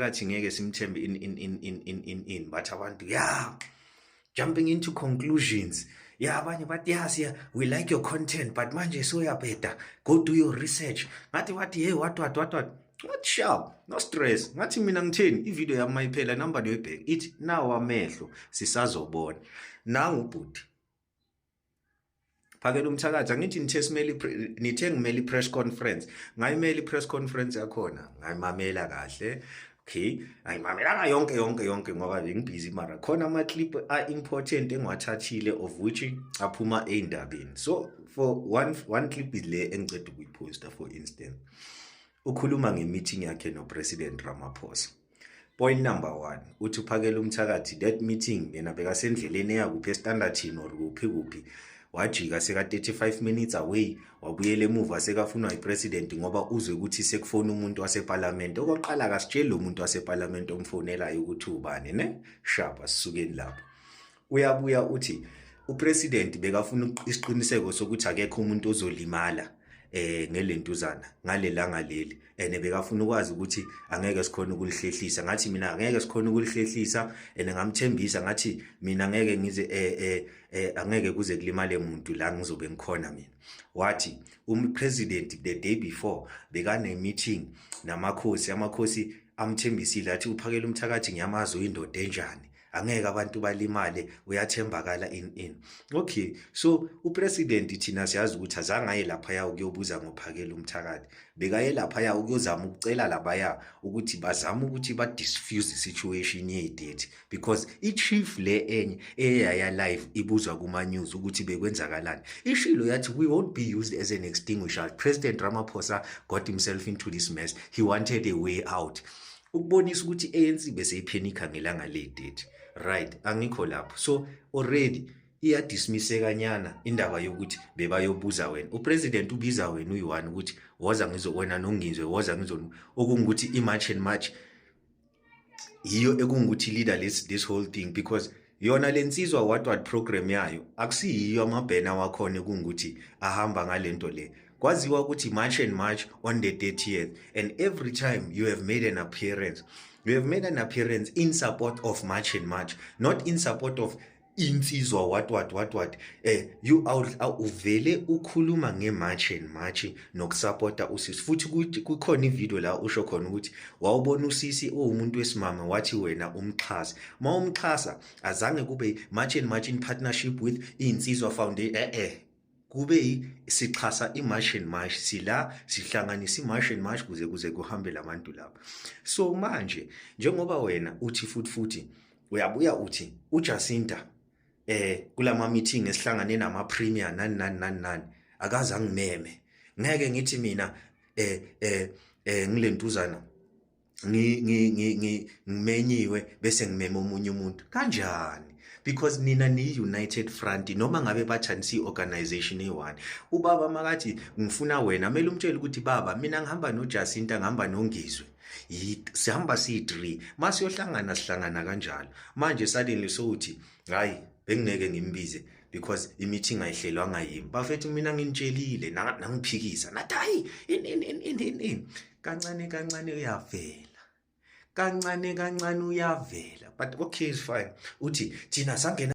umthakathi ngeke simthembe in but abantu jumping into conclusions. Abanye bathi yes, we like your content but manje soyabheda, go do your research. Ngathi hey what not sharp, no stress. Ngathi mina ngitheni ivideo yami mayiphela number yoyibheka ithi nawo amehlo sisazobona. Nangu bhuti phakela umthakathi, angithi nithe ngimele press conference, ngayimela press conference yakhona ngayimamela kahle. Okay, ayimamela yonke ngoba bengibusy, mara khona ama clip important engiwathathile of which aphuma endabeni. So for one clip is le engicede ukuyiposta. For instance, ukhuluma ngemeeting yakhe no President Ramaphosa. Point number 1, uthi uphakela umthakathi that meeting yena bekasendleleni yakuphi eStandardini or kuphi wajika seka 35 minutes away, wabuyela emuva sekafunwa ipresident ngoba uzwe ukuthi sekufona umuntu waseparliament. Okoqala kasitshela umuntu waseparliament omfonelayo ukuthi ubani ne sharp, asisukeni lapho. Uyabuya uthi upresident bekafuna isiqiniseko sokuthi akekho umuntu ozolimala ngelentuzana ngalelanga leli, ene bekafuna ukwazi ukuthi angeke sikhona ukulihlehlisa. Ngathi mina angeke sikhona ukulihlehlisa, ene ngamthembisa ngathi mina angeke ngize angeke kuze kulimale umuntu la ngizobe ngikhona mina. Wathi umpresident the day before bekane meeting amakhosi amthembisile athi uphakela umthakathi ngiyamazi uyindoda enjani, angeke abantu balimale, uyathembakala in. Okay, so upresident thina siyazi ukuthi azange aye lapha ukuyobuza ngophakela umthakathi, bekaye lapha ukuyozama ukucela labaya ukuthi bazama ukuthi ba diffuse situation ye-date, because i-chief le enye eyaya live ibuzwa kuma news ukuthi bekwenzakalani. Ishilo yathi we won't be used as an extinguisher. President Ramaphosa got himself into this mess, he wanted a way out. Ukubonisa ukuthi ANC bese iphenika ngelanga le-date. Right, angikho lapho. So already iyadismisseka nyana indaba yokuthi bebayobuza wena. Upresident ubiza wena uyi-1 ukuthi woza ngizowena nongizwe, woza okungukuthi i-march and march yiyo ekungukuthi leader this whole thing, because yona lensizwa what program yayo akusiyiyo amabhena wakhona ekungukuthi ahamba ngalento le. Kwaziwa ukuthi march and march on the 30th, and every time you have made an appearance, in support of march and march, not in support of insizwa what you uvele ukhuluma nge-march and march nokusupporta usisi. Futhi kukhona ivideo la usho khona ukuthi wawubona usisi umuntu wesimama wathi wena umxhasa. Ma umxhasa azange kube march and march in partnership with insizwa foundation, kube sixhasa i-march and march, sila sihlanganisa i-march and march kuze kuhambe labantu lapha. So manje njengoba wena uthi futhi uyabuya uthi uJacinta kulama meeting esihlangane nama premier nani akaza ngimeme, ngeke ngithi mina ngilentuzana ngimenyiwe bese ngimeme omunye umuntu kanjani? Because nina ni United Front, noma ngabe bathanisi organization e1. Ubaba makathi ngifuna wena, mele umtshele ukuthi baba mina ngihamba noJacinta, ngihamba nongizwe, sihamba si3, sihlangana kanjalo. Manje suddenly sokuthi hayi bengingeke ngimbize because i-meeting ayihlelwanga yimi. Bafethu mina nginitshelile nangiphikisa nathi hayi in kancane uyavela, kancane uyavela. But okay, it's fine. Uthi thina sangena